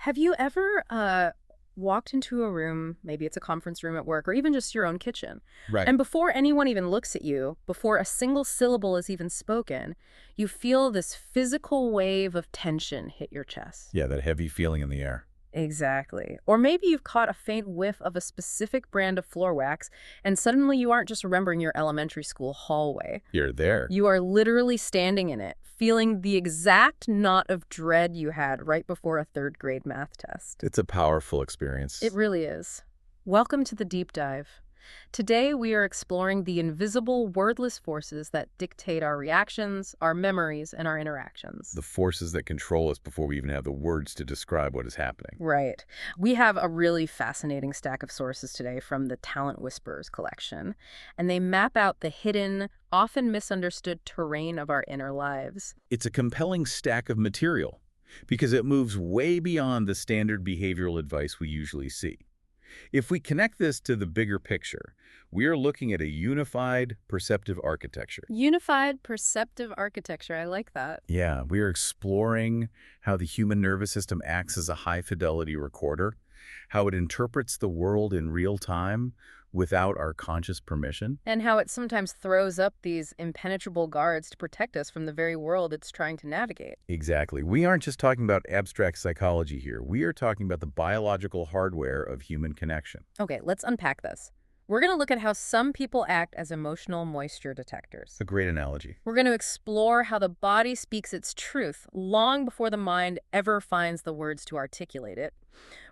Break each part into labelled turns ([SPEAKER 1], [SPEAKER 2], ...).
[SPEAKER 1] Have you ever walked into a room, maybe it's a conference room at work, or even just your own kitchen,
[SPEAKER 2] Right.
[SPEAKER 1] and before anyone even looks at you, before a single syllable is even spoken, you feel this physical wave of tension hit your chest?
[SPEAKER 2] Yeah, that heavy feeling in the air.
[SPEAKER 1] Exactly. Or maybe you've caught a faint whiff of a specific brand of floor wax, and suddenly you aren't just remembering your elementary school hallway.
[SPEAKER 2] You're there.
[SPEAKER 1] You are literally standing in it, feeling the exact knot of dread you had right before a third grade math test.
[SPEAKER 2] It's a powerful experience.
[SPEAKER 1] It really is. Welcome to the deep dive. Today we are exploring the invisible, wordless forces that dictate our reactions, our memories, and our interactions.
[SPEAKER 2] The forces that control us before we even have the words to describe what is happening.
[SPEAKER 1] Right. We have a really fascinating stack of sources today from the Talent Whisperers collection, and they map out the hidden, often misunderstood terrain of our inner lives.
[SPEAKER 2] It's a compelling stack of material because it moves way beyond the standard behavioral advice we usually see. If we connect this to the bigger picture, we are looking at a unified perceptive architecture.
[SPEAKER 1] Unified perceptive architecture, I like that.
[SPEAKER 2] Yeah, we are exploring how the human nervous system acts as a high-fidelity recorder, how it interprets the world in real time without our conscious permission.
[SPEAKER 1] And how it sometimes throws up these impenetrable guards to protect us from the very world it's trying to navigate.
[SPEAKER 2] Exactly. We aren't just talking about abstract psychology here. We are talking about the biological hardware of human connection.
[SPEAKER 1] Okay, let's unpack this. We're going to look at how some people act as emotional moisture detectors.
[SPEAKER 2] A great analogy.
[SPEAKER 1] We're going to explore how the body speaks its truth long before the mind ever finds the words to articulate it.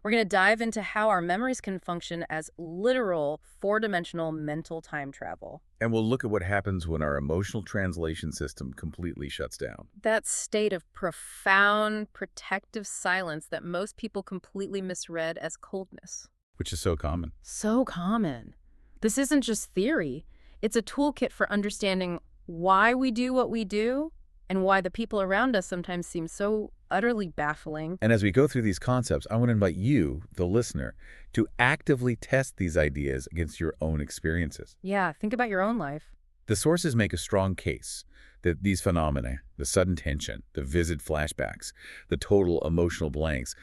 [SPEAKER 1] We're going to dive into how our memories can function as literal, four-dimensional mental time travel.
[SPEAKER 2] And we'll look at what happens when our emotional translation system completely shuts down.
[SPEAKER 1] That state of profound, protective silence that most people completely misread as coldness.
[SPEAKER 2] Which is so common.
[SPEAKER 1] So common. This isn't just theory. It's a toolkit for understanding why we do what we do and why the people around us sometimes seem so utterly baffling.
[SPEAKER 2] And as we go through these concepts, I want to invite you, the listener, to actively test these ideas against your own experiences.
[SPEAKER 1] Yeah, think about your own life.
[SPEAKER 2] The sources make a strong case that these phenomena, the sudden tension, the vivid flashbacks, the total emotional blanks,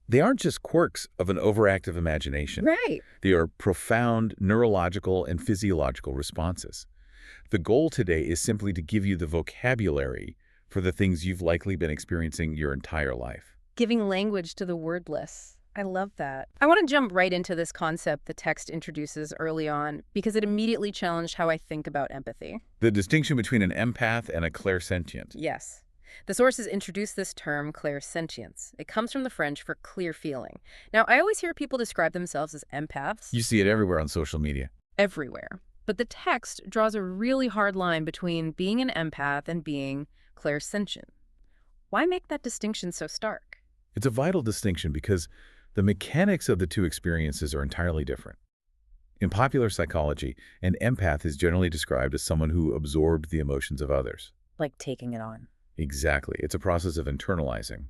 [SPEAKER 2] they aren't just quirks of an overactive imagination.
[SPEAKER 1] Right.
[SPEAKER 2] They are profound neurological and physiological responses. The goal today is simply to give you the vocabulary for the things you've likely been experiencing your entire life.
[SPEAKER 1] Giving language to the wordless. I love that. I want to jump right into this concept the text introduces early on because it immediately challenged how I think about empathy.
[SPEAKER 2] The distinction between an empath and a clairsentient.
[SPEAKER 1] Yes. The sources introduce this term clairsentience. It comes from the French for clear feeling. Now, I always hear people describe themselves as empaths.
[SPEAKER 2] You see it everywhere on social media.
[SPEAKER 1] Everywhere. But the text draws a really hard line between being an empath and being clairsentient. Why make that distinction so stark?
[SPEAKER 2] It's a vital distinction because the mechanics of the two experiences are entirely different. In popular psychology, an empath is generally described as someone who absorbed the emotions of others.
[SPEAKER 1] Like taking it on.
[SPEAKER 2] Exactly. It's a process of internalizing.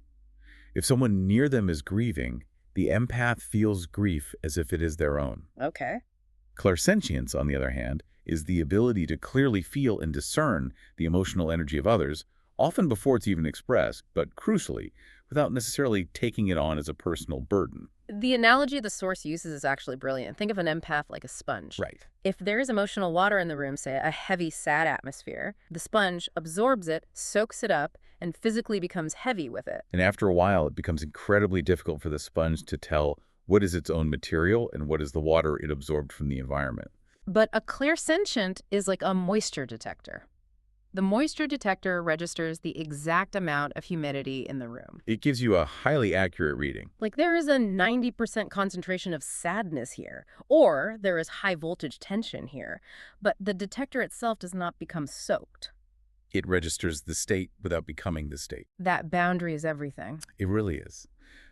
[SPEAKER 2] If someone near them is grieving, the empath feels grief as if it is their own.
[SPEAKER 1] Okay.
[SPEAKER 2] Clairsentience, on the other hand, is the ability to clearly feel and discern the emotional energy of others, often before it's even expressed, but crucially, without necessarily taking it on as a personal burden.
[SPEAKER 1] The analogy the source uses is actually brilliant. Think of an empath like a sponge.
[SPEAKER 2] Right.
[SPEAKER 1] If there is emotional water in the room, say a heavy, sad atmosphere, the sponge absorbs it, soaks it up, and physically becomes heavy with it.
[SPEAKER 2] And after a while, it becomes incredibly difficult for the sponge to tell what is its own material and what is the water it absorbed from the environment.
[SPEAKER 1] But a clairsentient is like a moisture detector. The moisture detector registers the exact amount of humidity in the room.
[SPEAKER 2] It gives you a highly accurate reading.
[SPEAKER 1] Like there is a 90% concentration of sadness here, or there is high voltage tension here, but the detector itself does not become soaked.
[SPEAKER 2] It registers the state without becoming the state.
[SPEAKER 1] That boundary is everything.
[SPEAKER 2] It really is.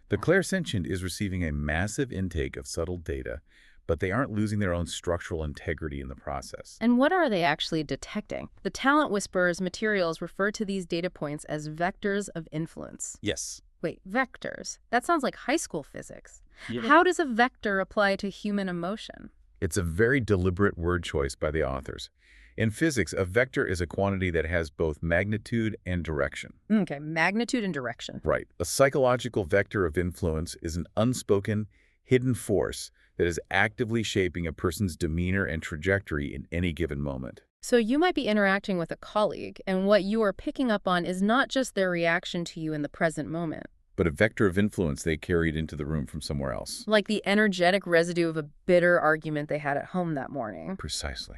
[SPEAKER 2] The clairsentient is receiving a massive intake of subtle data, but they aren't losing their own structural integrity in the process.
[SPEAKER 1] And what are they actually detecting? The Talent Whisperers materials refer to these data points as vectors of influence.
[SPEAKER 2] Yes.
[SPEAKER 1] Wait, vectors? That sounds like high school physics.
[SPEAKER 2] Yeah.
[SPEAKER 1] How does a vector apply to human emotion?
[SPEAKER 2] It's a very deliberate word choice by the authors. In physics, a vector is a quantity that has both magnitude and direction.
[SPEAKER 1] Okay, magnitude and direction.
[SPEAKER 2] Right. A psychological vector of influence is an unspoken, hidden force that is actively shaping a person's demeanor and trajectory in any given moment.
[SPEAKER 1] So you might be interacting with a colleague, and what you are picking up on is not just their reaction to you in the present moment.
[SPEAKER 2] But a vector of influence they carried into the room from somewhere else.
[SPEAKER 1] Like the energetic residue of a bitter argument they had at home that morning.
[SPEAKER 2] Precisely.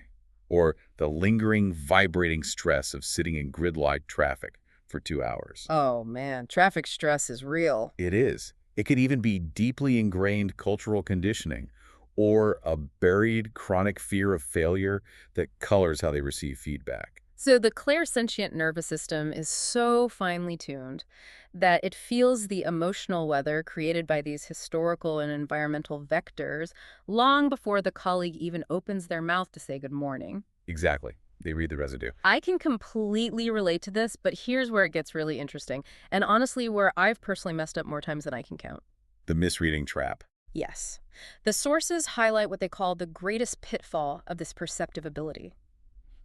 [SPEAKER 2] Or the lingering, vibrating stress of sitting in gridlocked traffic for 2 hours.
[SPEAKER 1] Oh man, traffic stress is real.
[SPEAKER 2] It is. It could even be deeply ingrained cultural conditioning or a buried chronic fear of failure that colors how they receive feedback.
[SPEAKER 1] So the clairsentient nervous system is so finely tuned that it feels the emotional weather created by these historical and environmental vectors long before the colleague even opens their mouth to say good morning.
[SPEAKER 2] Exactly. They read the residue.
[SPEAKER 1] I can completely relate to this, but here's where it gets really interesting, and honestly where I've personally messed up more times than I can count.
[SPEAKER 2] The misreading trap.
[SPEAKER 1] Yes. The sources highlight what they call the greatest pitfall of this perceptive ability.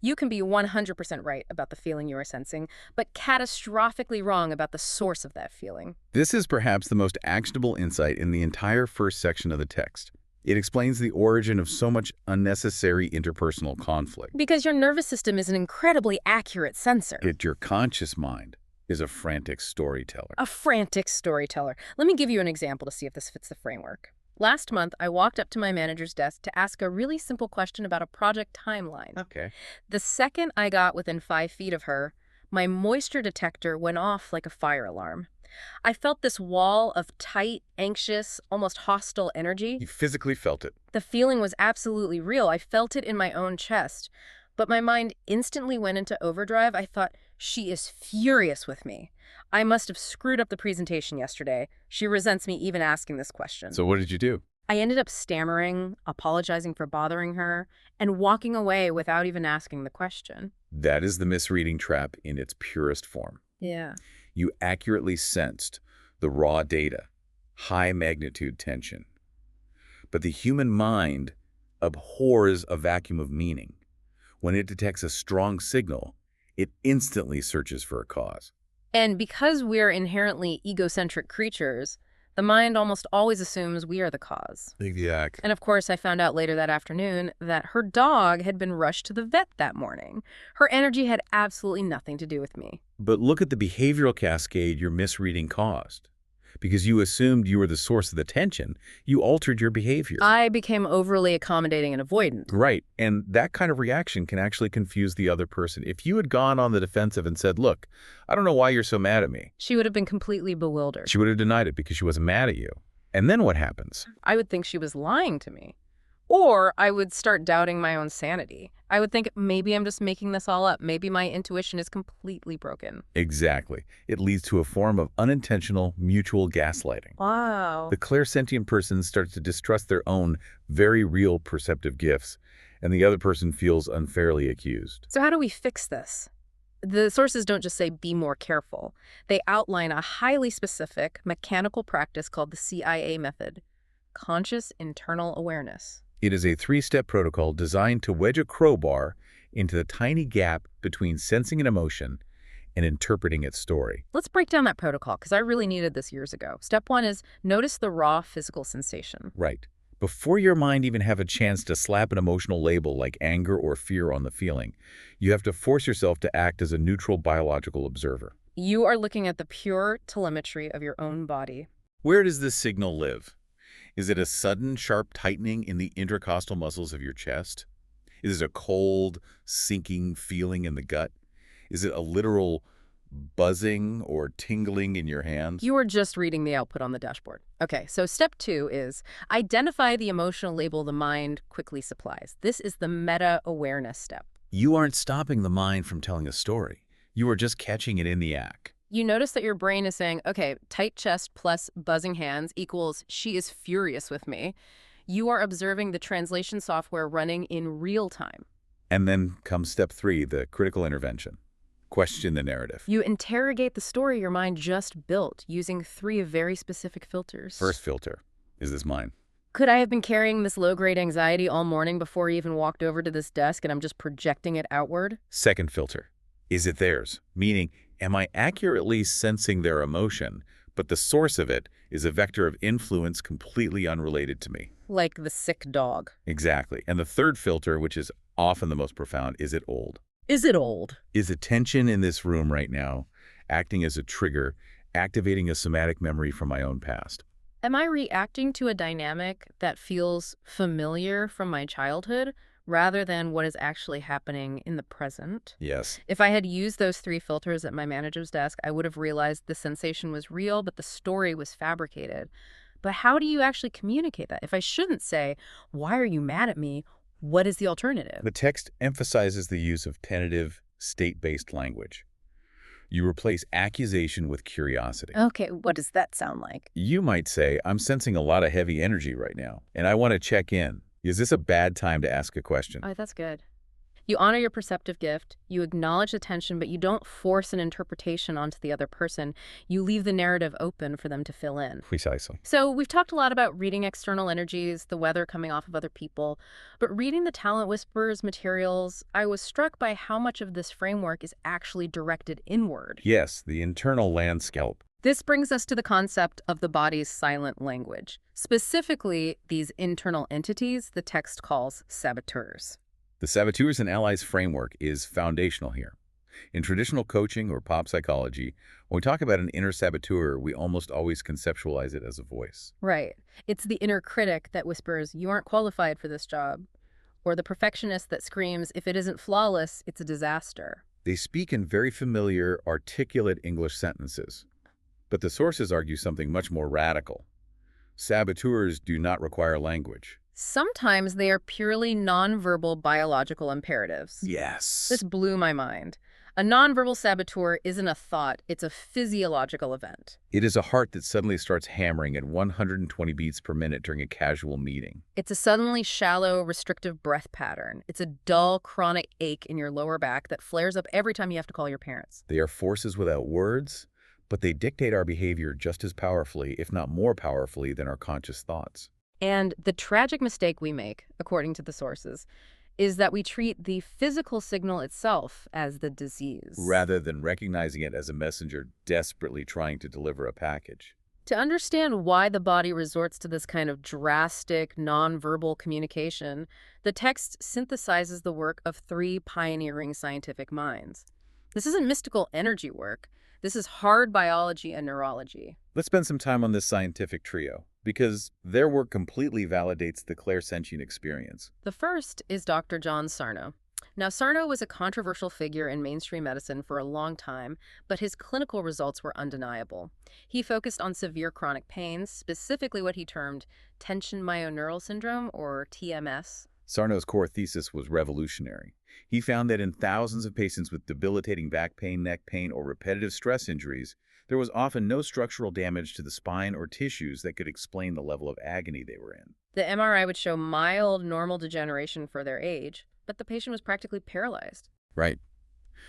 [SPEAKER 1] You can be 100% right about the feeling you are sensing, but catastrophically wrong about the source of that feeling.
[SPEAKER 2] This is perhaps the most actionable insight in the entire first section of the text. It explains the origin of so much unnecessary interpersonal conflict.
[SPEAKER 1] Because your nervous system is an incredibly accurate sensor.
[SPEAKER 2] Yet your conscious mind is a frantic storyteller.
[SPEAKER 1] A frantic storyteller. Let me give you an example to see if this fits the framework. Last month, I walked up to my manager's desk to ask a really simple question about a project timeline.
[SPEAKER 2] Okay.
[SPEAKER 1] The second I got within 5 feet of her, my moisture detector went off like a fire alarm. I felt this wall of tight, anxious, almost hostile energy.
[SPEAKER 2] You physically felt it.
[SPEAKER 1] The feeling was absolutely real. I felt it in my own chest. But my mind instantly went into overdrive. I thought, she is furious with me. I must have screwed up the presentation yesterday. She resents me even asking this question.
[SPEAKER 2] So what did you do?
[SPEAKER 1] I ended up stammering, apologizing for bothering her, and walking away without even asking the question.
[SPEAKER 2] That is the misreading trap in its purest form.
[SPEAKER 1] Yeah.
[SPEAKER 2] You accurately sensed the raw data, high magnitude tension. But the human mind abhors a vacuum of meaning. When it detects a strong signal, it instantly searches for a cause.
[SPEAKER 1] And because we're inherently egocentric creatures, the mind almost always assumes we are the cause.
[SPEAKER 2] Exactly.
[SPEAKER 1] And of course, I found out later that afternoon that her dog had been rushed to the vet that morning. Her energy had absolutely nothing to do with me.
[SPEAKER 2] But look at the behavioral cascade your misreading caused. Because you assumed you were the source of the tension, you altered your behavior.
[SPEAKER 1] I became overly accommodating and avoidant.
[SPEAKER 2] Right. And that kind of reaction can actually confuse the other person. If you had gone on the defensive and said, look, I don't know why you're so mad at me,
[SPEAKER 1] She would have been completely bewildered.
[SPEAKER 2] she would have denied it because she wasn't mad at you. And then what happens?
[SPEAKER 1] I would think she was lying to me. Or I would start doubting my own sanity. I would think maybe I'm just making this all up. Maybe my intuition is completely broken.
[SPEAKER 2] Exactly. It leads to a form of unintentional mutual gaslighting.
[SPEAKER 1] Wow.
[SPEAKER 2] The clairsentient person starts to distrust their own very real perceptive gifts, and the other person feels unfairly accused.
[SPEAKER 1] So how do we fix this? The sources don't just say be more careful. They outline a highly specific mechanical practice called the CIA method, conscious internal awareness.
[SPEAKER 2] It is a 3-step protocol designed to wedge a crowbar into the tiny gap between sensing an emotion and interpreting its story.
[SPEAKER 1] Let's break down that protocol, because I really needed this years ago. Step 1 is notice the raw physical sensation.
[SPEAKER 2] Right. Before your mind even have a chance to slap an emotional label like anger or fear on the feeling, you have to force yourself to act as a neutral biological observer.
[SPEAKER 1] You are looking at the pure telemetry of your own body.
[SPEAKER 2] Where does this signal live? Is it a sudden, sharp tightening in the intercostal muscles of your chest? Is it a cold, sinking feeling in the gut? Is it a literal buzzing or tingling in your hands?
[SPEAKER 1] You are just reading the output on the dashboard. Okay, so step 2 is identify the emotional label the mind quickly supplies. This is the meta-awareness step.
[SPEAKER 2] You aren't stopping the mind from telling a story. You are just catching it in the act.
[SPEAKER 1] You notice that your brain is saying, okay, tight chest plus buzzing hands equals she is furious with me. You are observing the translation software running in real time.
[SPEAKER 2] And then comes step 3, the critical intervention. Question the narrative.
[SPEAKER 1] You interrogate the story your mind just built using 3 very specific filters.
[SPEAKER 2] First filter. Is this mine?
[SPEAKER 1] Could I have been carrying this low-grade anxiety all morning before he even walked over to this desk and I'm just projecting it outward?
[SPEAKER 2] Second filter. Is it theirs? Meaning, am I accurately sensing their emotion, but the source of it is a vector of influence completely unrelated to me?
[SPEAKER 1] Like the sick dog.
[SPEAKER 2] Exactly. And the third filter, which is often the most profound, is it old?
[SPEAKER 1] Is it old?
[SPEAKER 2] Is the tension in this room right now acting as a trigger, activating a somatic memory from my own past?
[SPEAKER 1] Am I reacting to a dynamic that feels familiar from my childhood rather than what is actually happening in the present?
[SPEAKER 2] Yes.
[SPEAKER 1] If I had used those three filters at my manager's desk, I would have realized the sensation was real, but the story was fabricated. But how do you actually communicate that? If I shouldn't say, "Why are you mad at me?" What is the alternative?
[SPEAKER 2] The text emphasizes the use of tentative, state-based language. You replace accusation with curiosity.
[SPEAKER 1] Okay, what does that sound like?
[SPEAKER 2] You might say, I'm sensing a lot of heavy energy right now, and I want to check in. Is this a bad time to ask a question?
[SPEAKER 1] Oh, that's good. You honor your perceptive gift, you acknowledge the tension, but you don't force an interpretation onto the other person. You leave the narrative open for them to fill in.
[SPEAKER 2] Precisely.
[SPEAKER 1] So we've talked a lot about reading external energies, the weather coming off of other people, but reading the Talent Whisperers materials, I was struck by how much of this framework is actually directed inward.
[SPEAKER 2] Yes, the internal landscape.
[SPEAKER 1] This brings us to the concept of the body's silent language, specifically these internal entities the text calls saboteurs.
[SPEAKER 2] The Saboteurs and Allies framework is foundational here. In traditional coaching or pop psychology, when we talk about an inner saboteur, we almost always conceptualize it as a voice.
[SPEAKER 1] Right. It's the inner critic that whispers, "You aren't qualified for this job." Or the perfectionist that screams, "If it isn't flawless, it's a disaster."
[SPEAKER 2] They speak in very familiar, articulate English sentences. But the sources argue something much more radical. Saboteurs do not require language.
[SPEAKER 1] Sometimes they are purely nonverbal biological imperatives.
[SPEAKER 2] Yes.
[SPEAKER 1] This blew my mind. A nonverbal saboteur isn't a thought, it's a physiological event.
[SPEAKER 2] It is a heart that suddenly starts hammering at 120 beats per minute during a casual meeting.
[SPEAKER 1] It's a suddenly shallow, restrictive breath pattern. It's a dull, chronic ache in your lower back that flares up every time you have to call your parents.
[SPEAKER 2] They are forces without words, but they dictate our behavior just as powerfully, if not more powerfully, than our conscious thoughts.
[SPEAKER 1] And the tragic mistake we make, according to the sources, is that we treat the physical signal itself as the disease.
[SPEAKER 2] Rather than recognizing it as a messenger desperately trying to deliver a package.
[SPEAKER 1] To understand why the body resorts to this kind of drastic, nonverbal communication, the text synthesizes the work of three pioneering scientific minds. This isn't mystical energy work. This is hard biology and neurology.
[SPEAKER 2] Let's spend some time on this scientific trio, because their work completely validates the clairsentient experience.
[SPEAKER 1] The first is Dr. John Sarno. Now, Sarno was a controversial figure in mainstream medicine for a long time, but his clinical results were undeniable. He focused on severe chronic pains, specifically what he termed tension myoneural syndrome, or TMS.
[SPEAKER 2] Sarno's core thesis was revolutionary. He found that in thousands of patients with debilitating back pain, neck pain, or repetitive stress injuries, there was often no structural damage to the spine or tissues that could explain the level of agony they were in.
[SPEAKER 1] The MRI would show mild normal degeneration for their age, but the patient was practically paralyzed.
[SPEAKER 2] Right.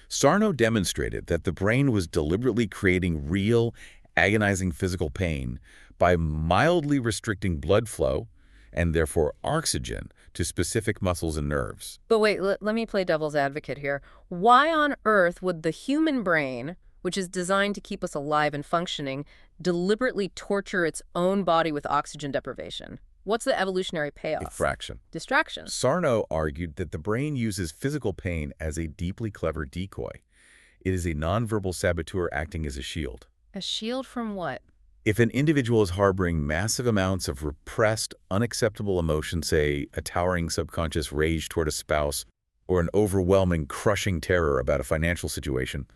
[SPEAKER 2] Sarno demonstrated that the brain was deliberately creating real, agonizing physical pain by mildly restricting blood flow, and therefore oxygen, to specific muscles and nerves.
[SPEAKER 1] But wait, let me play devil's advocate here. Why on earth would the human brain, which is designed to keep us alive and functioning, deliberately torture its own body with oxygen deprivation? What's the evolutionary payoff?
[SPEAKER 2] Infraction.
[SPEAKER 1] Distraction.
[SPEAKER 2] Sarno argued that the brain uses physical pain as a deeply clever decoy. It is a nonverbal saboteur acting as a shield.
[SPEAKER 1] A shield from what?
[SPEAKER 2] If an individual is harboring massive amounts of repressed, unacceptable emotion, say a towering subconscious rage toward a spouse, or an overwhelming, crushing terror about a financial situation,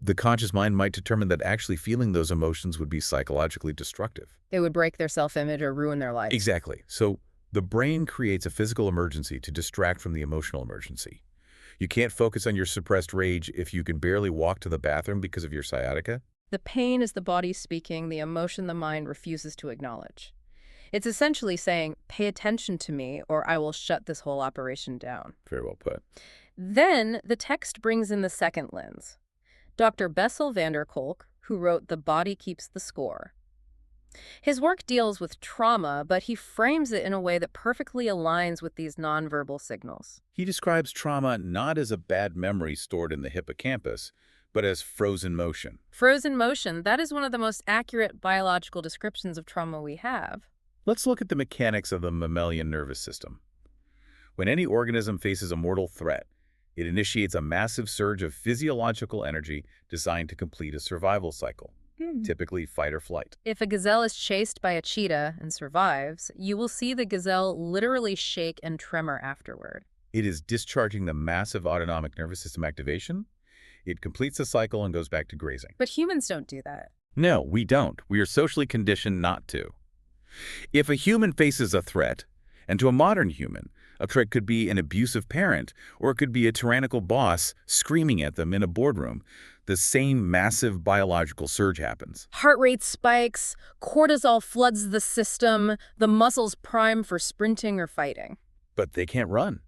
[SPEAKER 2] the conscious mind might determine that actually feeling those emotions would be psychologically destructive.
[SPEAKER 1] It would break their self-image or ruin their life.
[SPEAKER 2] Exactly. So the brain creates a physical emergency to distract from the emotional emergency. You can't focus on your suppressed rage if you can barely walk to the bathroom because of your sciatica.
[SPEAKER 1] The pain is the body speaking, the emotion the mind refuses to acknowledge. It's essentially saying, pay attention to me or I will shut this whole operation down.
[SPEAKER 2] Very well put.
[SPEAKER 1] Then the text brings in the second lens. Dr. Bessel van der Kolk, who wrote The Body Keeps the Score. His work deals with trauma, but he frames it in a way that perfectly aligns with these nonverbal signals.
[SPEAKER 2] He describes trauma not as a bad memory stored in the hippocampus, but as frozen motion.
[SPEAKER 1] Frozen motion, that is one of the most accurate biological descriptions of trauma we have.
[SPEAKER 2] Let's look at the mechanics of the mammalian nervous system. When any organism faces a mortal threat, it initiates a massive surge of physiological energy designed to complete a survival cycle, typically fight or flight.
[SPEAKER 1] If a gazelle is chased by a cheetah and survives, you will see the gazelle literally shake and tremor afterward.
[SPEAKER 2] It is discharging the massive autonomic nervous system activation. It completes the cycle and goes back to grazing.
[SPEAKER 1] But humans don't do that.
[SPEAKER 2] No, we don't. We are socially conditioned not to. If a human faces a threat, and to a modern human, a threat could be an abusive parent, or it could be a tyrannical boss screaming at them in a boardroom, the same massive biological surge happens.
[SPEAKER 1] Heart rate spikes, cortisol floods the system, the muscles prime for sprinting or fighting.
[SPEAKER 2] But they can't run,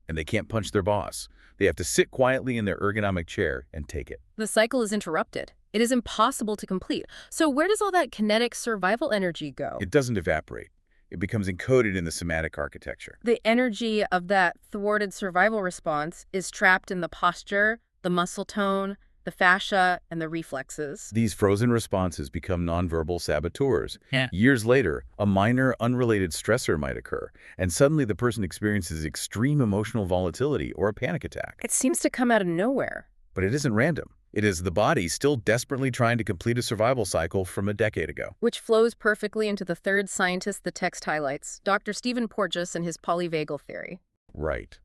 [SPEAKER 2] and they can't punch their boss. They have to sit quietly in their ergonomic chair and take it.
[SPEAKER 1] The cycle is interrupted. It is impossible to complete. So where does all that kinetic survival energy go?
[SPEAKER 2] It doesn't evaporate. It becomes encoded in the somatic architecture.
[SPEAKER 1] The energy of that thwarted survival response is trapped in the posture, the muscle tone, the fascia, and the reflexes.
[SPEAKER 2] These frozen responses become nonverbal saboteurs.
[SPEAKER 3] Yeah.
[SPEAKER 2] Years later, a minor, unrelated stressor might occur, and suddenly the person experiences extreme emotional volatility or a panic attack.
[SPEAKER 1] It seems to come out of nowhere.
[SPEAKER 2] But it isn't random. It is the body still desperately trying to complete a survival cycle from a decade ago.
[SPEAKER 1] Which flows perfectly into the third scientist the text highlights, Dr. Stephen Porges and his polyvagal theory.
[SPEAKER 2] Right.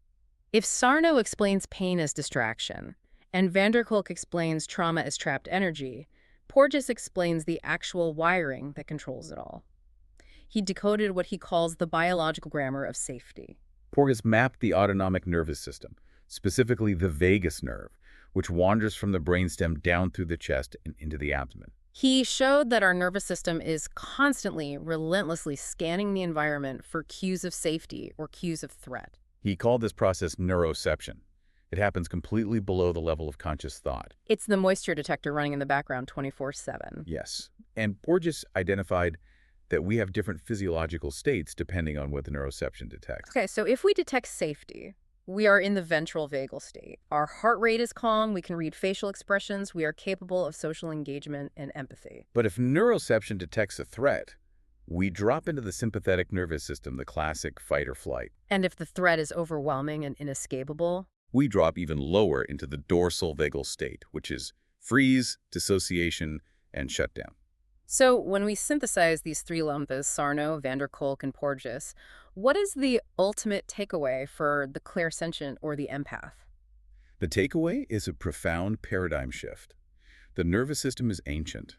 [SPEAKER 1] If Sarno explains pain as distraction, and van der Kolk explains trauma as trapped energy, Porges explains the actual wiring that controls it all. He decoded what he calls the biological grammar of safety.
[SPEAKER 2] Porges mapped the autonomic nervous system, specifically the vagus nerve, which wanders from the brainstem down through the chest and into the abdomen.
[SPEAKER 1] He showed that our nervous system is constantly, relentlessly scanning the environment for cues of safety or cues of threat.
[SPEAKER 2] He called this process neuroception. It happens completely below the level of conscious thought.
[SPEAKER 1] It's the moisture detector running in the background 24/7.
[SPEAKER 2] Yes. And Porges identified that we have different physiological states depending on what the neuroception detects.
[SPEAKER 1] Okay, so if we detect safety, we are in the ventral vagal state. Our heart rate is calm, we can read facial expressions, we are capable of social engagement and empathy.
[SPEAKER 2] But if neuroception detects a threat, we drop into the sympathetic nervous system, the classic fight or flight.
[SPEAKER 1] And if the threat is overwhelming and inescapable,
[SPEAKER 2] We drop even lower into the dorsal vagal state, which is freeze, dissociation, and shutdown.
[SPEAKER 1] so when we synthesize these three lumpas, Sarno, van der Kolk, and Porges, what is the ultimate takeaway for the clairsentient or the empath?
[SPEAKER 2] The takeaway is a profound paradigm shift. The nervous system is ancient.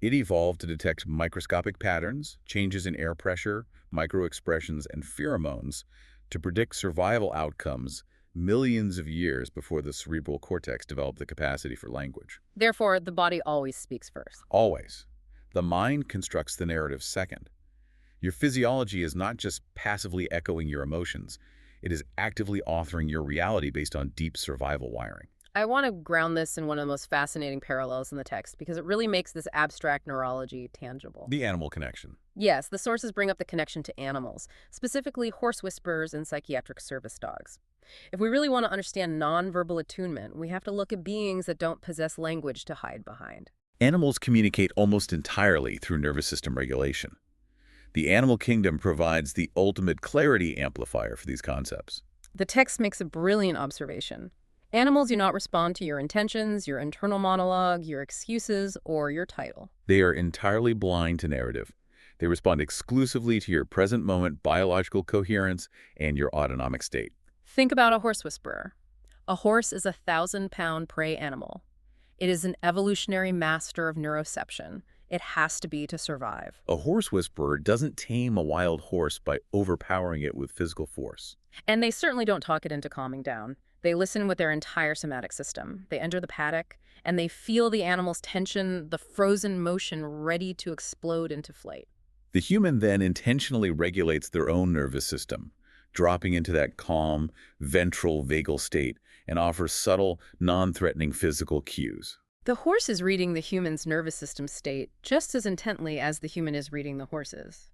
[SPEAKER 2] It evolved to detect microscopic patterns, changes in air pressure, microexpressions, and pheromones to predict survival outcomes millions of years before the cerebral cortex developed the capacity for language.
[SPEAKER 1] Therefore, the body always speaks first.
[SPEAKER 2] Always. The mind constructs the narrative second. Your physiology is not just passively echoing your emotions. It is actively authoring your reality based on deep survival wiring.
[SPEAKER 1] I want to ground this in one of the most fascinating parallels in the text because it really makes this abstract neurology tangible.
[SPEAKER 2] The animal connection.
[SPEAKER 1] Yes, the sources bring up the connection to animals, specifically horse whisperers and psychiatric service dogs. If we really want to understand nonverbal attunement, we have to look at beings that don't possess language to hide behind.
[SPEAKER 2] Animals communicate almost entirely through nervous system regulation. The animal kingdom provides the ultimate clarity amplifier for these concepts.
[SPEAKER 1] The text makes a brilliant observation. Animals do not respond to your intentions, your internal monologue, your excuses, or your title.
[SPEAKER 2] They are entirely blind to narrative. They respond exclusively to your present moment biological coherence and your autonomic state.
[SPEAKER 1] Think about a horse whisperer. A horse is a 1,000-pound prey animal. It is an evolutionary master of neuroception. It has to be to survive.
[SPEAKER 2] A horse whisperer doesn't tame a wild horse by overpowering it with physical force.
[SPEAKER 1] And they certainly don't talk it into calming down. They listen with their entire somatic system. They enter the paddock, and they feel the animal's tension, the frozen motion ready to explode into flight.
[SPEAKER 2] The human then intentionally regulates their own nervous system, dropping into that calm, ventral vagal state and offers subtle, non-threatening physical cues.
[SPEAKER 1] The horse is reading the human's nervous system state just as intently as the human is reading the horse's.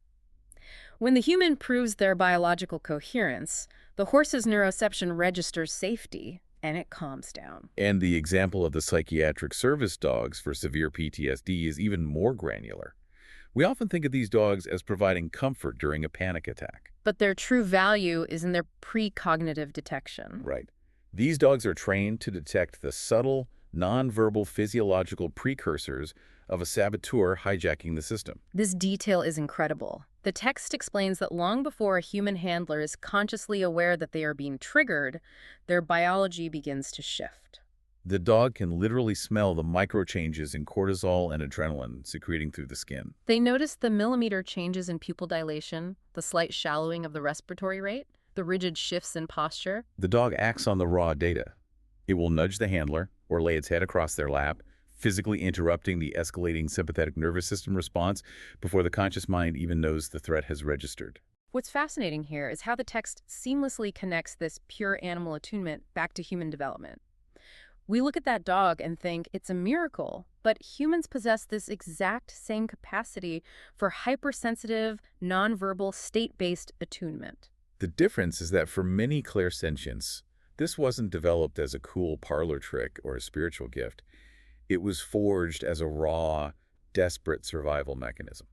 [SPEAKER 1] When the human proves their biological coherence, the horse's neuroception registers safety and it calms down.
[SPEAKER 2] And the example of the psychiatric service dogs for severe PTSD is even more granular. We often think of these dogs as providing comfort during a panic attack.
[SPEAKER 1] But their true value is in their precognitive detection.
[SPEAKER 2] Right. These dogs are trained to detect the subtle, nonverbal physiological precursors of a saboteur hijacking the system.
[SPEAKER 1] This detail is incredible. The text explains that long before a human handler is consciously aware that they are being triggered, their biology begins to shift.
[SPEAKER 2] The dog can literally smell the micro-changes in cortisol and adrenaline secreting through the skin.
[SPEAKER 1] They notice the millimeter changes in pupil dilation, the slight shallowing of the respiratory rate, the rigid shifts in posture.
[SPEAKER 2] The dog acts on the raw data. It will nudge the handler or lay its head across their lap, physically interrupting the escalating sympathetic nervous system response before the conscious mind even knows the threat has registered.
[SPEAKER 1] What's fascinating here is how the text seamlessly connects this pure animal attunement back to human development. We look at that dog and think it's a miracle, but humans possess this exact same capacity for hypersensitive, nonverbal, state-based attunement.
[SPEAKER 2] The difference is that for many clairsentients, this wasn't developed as a cool parlor trick or a spiritual gift. It was forged as a raw, desperate survival mechanism.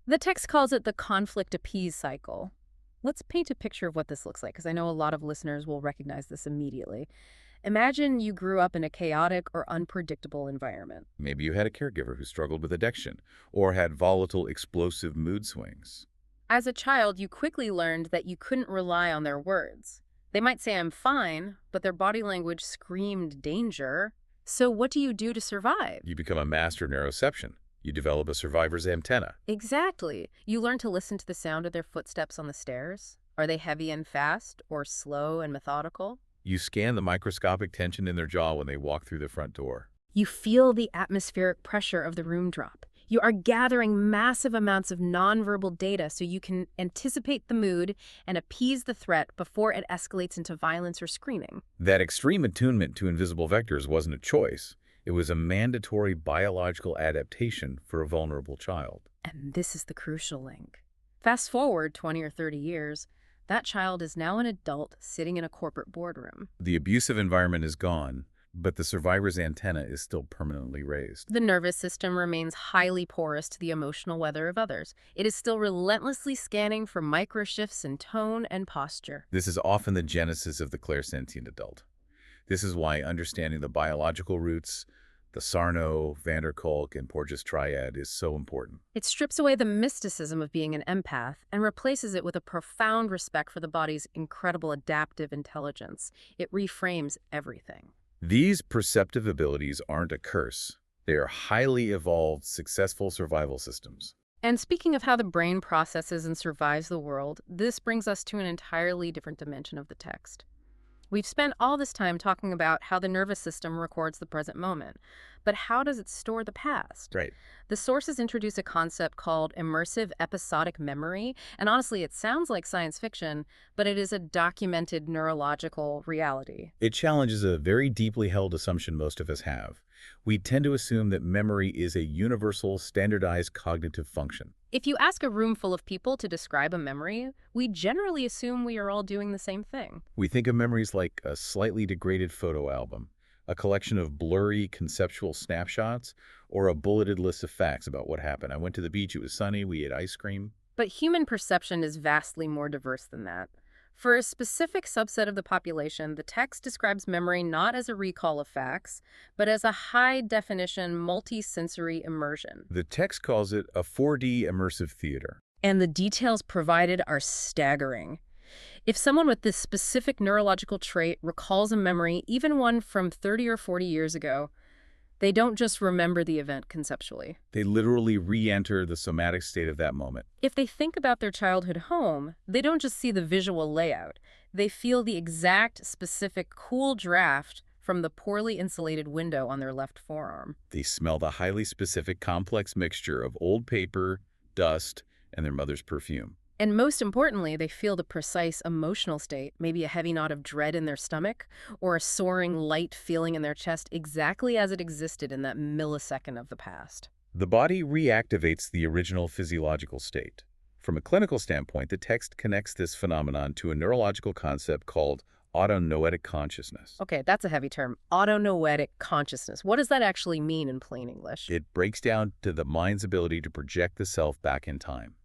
[SPEAKER 1] The text calls it the conflict appease cycle. Let's paint a picture of what this looks like, because I know a lot of listeners will recognize this immediately. Imagine you grew up in a chaotic or unpredictable environment.
[SPEAKER 2] Maybe you had a caregiver who struggled with addiction or had volatile, explosive mood swings.
[SPEAKER 1] As a child, you quickly learned that you couldn't rely on their words. They might say, "I'm fine," but their body language screamed danger. So what do you do to survive?
[SPEAKER 2] You become a master of neuroception. You develop a survivor's antenna.
[SPEAKER 1] Exactly. You learn to listen to the sound of their footsteps on the stairs. Are they heavy and fast or slow and methodical?
[SPEAKER 2] You scan the microscopic tension in their jaw when they walk through the front door.
[SPEAKER 1] You feel the atmospheric pressure of the room drop. You are gathering massive amounts of nonverbal data so you can anticipate the mood and appease the threat before it escalates into violence or screaming.
[SPEAKER 2] That extreme attunement to invisible vectors wasn't a choice. It was a mandatory biological adaptation for a vulnerable child.
[SPEAKER 1] And this is the crucial link. Fast forward 20 or 30 years, that child is now an adult sitting in a corporate boardroom.
[SPEAKER 2] The abusive environment is gone, but the survivor's antenna is still permanently raised.
[SPEAKER 1] The nervous system remains highly porous to the emotional weather of others. It is still relentlessly scanning for micro-shifts in tone and posture.
[SPEAKER 2] This is often the genesis of the clairsentient adult. This is why understanding the biological roots, the Sarno, van der Kolk, and Porges triad is so important.
[SPEAKER 1] It strips away the mysticism of being an empath and replaces it with a profound respect for the body's incredible adaptive intelligence. It reframes everything.
[SPEAKER 2] These perceptive abilities aren't a curse. They are highly evolved, successful survival systems.
[SPEAKER 1] And speaking of how the brain processes and survives the world, this brings us to an entirely different dimension of the text. We've spent all this time talking about how the nervous system records the present moment, but how does it store the past?
[SPEAKER 2] Right.
[SPEAKER 1] The sources introduce a concept called immersive episodic memory, and honestly, it sounds like science fiction, but it is a documented neurological reality.
[SPEAKER 2] It challenges a very deeply held assumption most of us have. We tend to assume that memory is a universal, standardized cognitive function.
[SPEAKER 1] If you ask a room full of people to describe a memory, we generally assume we are all doing the same thing.
[SPEAKER 2] We think of memories like a slightly degraded photo album, a collection of blurry conceptual snapshots, or a bulleted list of facts about what happened. I went to the beach, it was sunny, we ate ice cream.
[SPEAKER 1] But human perception is vastly more diverse than that. For a specific subset of the population, the text describes memory not as a recall of facts, but as a high-definition, multi-sensory immersion.
[SPEAKER 2] The text calls it a 4D immersive theater.
[SPEAKER 1] And the details provided are staggering. If someone with this specific neurological trait recalls a memory, even one from 30 or 40 years ago, they don't just remember the event conceptually.
[SPEAKER 2] They literally re-enter the somatic state of that moment.
[SPEAKER 1] If they think about their childhood home, they don't just see the visual layout. They feel the exact, specific, cool draft from the poorly insulated window on their left forearm.
[SPEAKER 2] They smell the highly specific, complex mixture of old paper, dust, and their mother's perfume.
[SPEAKER 1] And most importantly, they feel the precise emotional state, maybe a heavy knot of dread in their stomach or a soaring light feeling in their chest exactly as it existed in that millisecond of the past.
[SPEAKER 2] The body reactivates the original physiological state. From a clinical standpoint, the text connects this phenomenon to a neurological concept called autonoetic consciousness.
[SPEAKER 1] Okay, that's a heavy term. Autonoetic consciousness. What does that actually mean in plain English?
[SPEAKER 2] It breaks down to the mind's ability to project the self back in time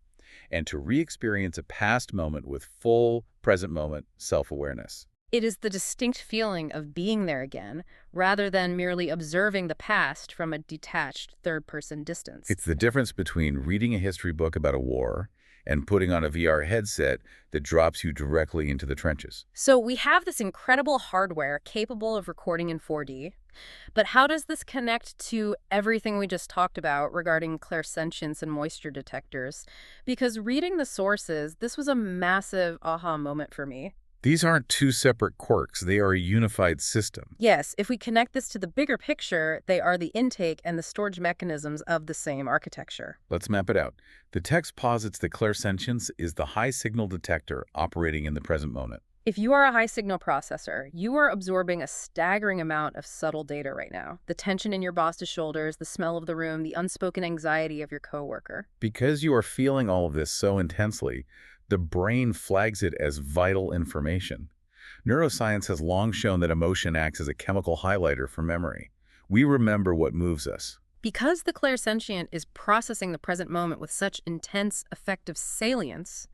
[SPEAKER 2] and to re-experience a past moment with full present moment self-awareness.
[SPEAKER 1] It is the distinct feeling of being there again, rather than merely observing the past from a detached third-person distance.
[SPEAKER 2] It's the difference between reading a history book about a war and putting on a VR headset that drops you directly into the trenches.
[SPEAKER 1] So we have this incredible hardware capable of recording in 4D, but how does this connect to everything we just talked about regarding clairsentience and moisture detectors? Because reading the sources, this was a massive aha moment for me.
[SPEAKER 2] These aren't two separate quirks, they are a unified system.
[SPEAKER 1] Yes, if we connect this to the bigger picture, they are the intake and the storage mechanisms of the same architecture.
[SPEAKER 2] Let's map it out. The text posits that clairsentience is the high signal detector operating in the present moment.
[SPEAKER 1] If you are a high-signal processor, you are absorbing a staggering amount of subtle data right now. The tension in your boss's shoulders, the smell of the room, the unspoken anxiety of your coworker.
[SPEAKER 2] Because you are feeling all of this so intensely, the brain flags it as vital information. Neuroscience has long shown that emotion acts as a chemical highlighter for memory. We remember what moves us.
[SPEAKER 1] Because the clairsentient is processing the present moment with such intense, effective salience,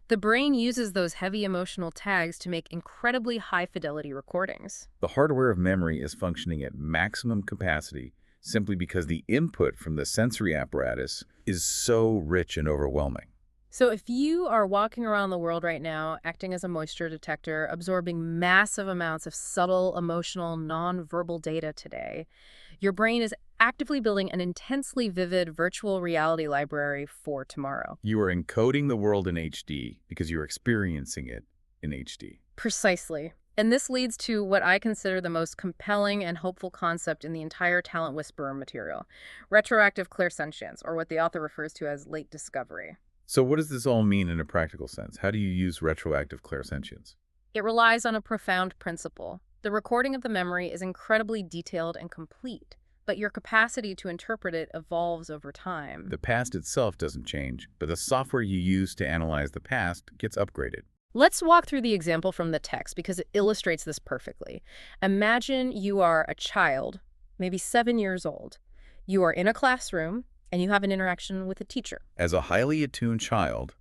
[SPEAKER 1] the brain uses those heavy emotional tags to make incredibly high-fidelity recordings.
[SPEAKER 2] The hardware of memory is functioning at maximum capacity simply because the input from the sensory apparatus is so rich and overwhelming.
[SPEAKER 1] So if you are walking around the world right now, acting as a moisture detector, absorbing massive amounts of subtle, emotional, non-verbal data today, your brain is actively building an intensely vivid virtual reality library for tomorrow.
[SPEAKER 2] You are encoding the world in HD because you're experiencing it in HD.
[SPEAKER 1] Precisely. And this leads to what I consider the most compelling and hopeful concept in the entire Talent Whisperer material, retroactive clairsentience, or what the author refers to as late discovery.
[SPEAKER 2] So what does this all mean in a practical sense? How do you use retroactive clairsentience?
[SPEAKER 1] It relies on a profound principle. The recording of the memory is incredibly detailed and complete, but your capacity to interpret it evolves over time.
[SPEAKER 2] The past itself doesn't change, but the software you use to analyze the past gets upgraded.
[SPEAKER 1] Let's walk through the example from the text because it illustrates this perfectly. Imagine you are a child, maybe 7 years old. You are in a classroom, and you have an interaction with a teacher.
[SPEAKER 2] As a highly attuned child,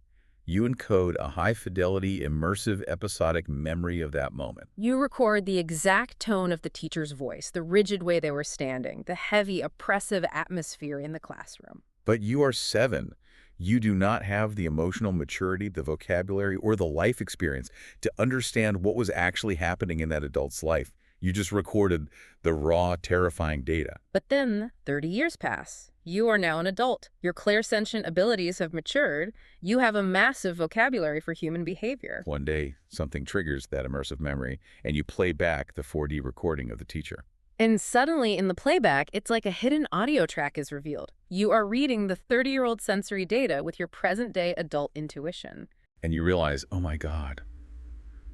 [SPEAKER 2] you encode a high-fidelity, immersive, episodic memory of that moment.
[SPEAKER 1] You record the exact tone of the teacher's voice, the rigid way they were standing, the heavy, oppressive atmosphere in the classroom.
[SPEAKER 2] But you are 7. You do not have the emotional maturity, the vocabulary, or the life experience to understand what was actually happening in that adult's life. You just recorded the raw, terrifying data.
[SPEAKER 1] But then 30 years pass. You are now an adult. Your clairsentient abilities have matured. You have a massive vocabulary for human behavior.
[SPEAKER 2] One day, something triggers that immersive memory, and you play back the 4D recording of the teacher.
[SPEAKER 1] And suddenly, in the playback, it's like a hidden audio track is revealed. You are reading the 30-year-old sensory data with your present-day adult intuition.
[SPEAKER 2] And you realize, oh my God,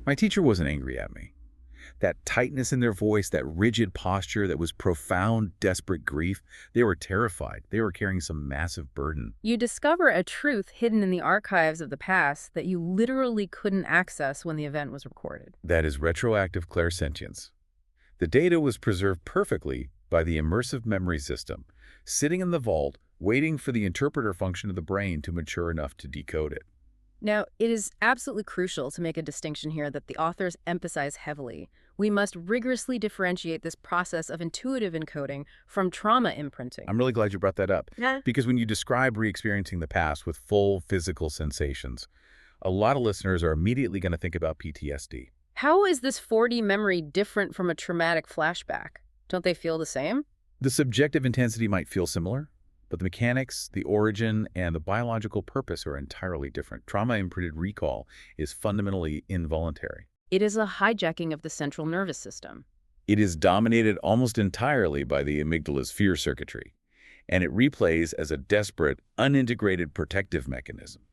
[SPEAKER 2] my teacher wasn't angry at me. That tightness in their voice, that rigid posture, that was profound, desperate grief. They were terrified. They were carrying some massive burden.
[SPEAKER 1] You discover a truth hidden in the archives of the past that you literally couldn't access when the event was recorded.
[SPEAKER 2] That is retroactive clairsentience. The data was preserved perfectly by the immersive memory system, sitting in the vault, waiting for the interpreter function of the brain to mature enough to decode it.
[SPEAKER 1] Now, it is absolutely crucial to make a distinction here that the authors emphasize heavily. We must rigorously differentiate this process of intuitive encoding from trauma imprinting.
[SPEAKER 2] I'm really glad you brought that up.
[SPEAKER 1] Yeah.
[SPEAKER 2] Because when you describe re-experiencing the past with full physical sensations, a lot of listeners are immediately going to think about PTSD.
[SPEAKER 1] How is this 4D memory different from a traumatic flashback? Don't they feel the same?
[SPEAKER 2] The subjective intensity might feel similar, but the mechanics, the origin, and the biological purpose are entirely different. Trauma-imprinted recall is fundamentally involuntary.
[SPEAKER 1] It is a hijacking of the central nervous system.
[SPEAKER 2] It is dominated almost entirely by the amygdala's fear circuitry, and it replays as a desperate, unintegrated protective mechanism.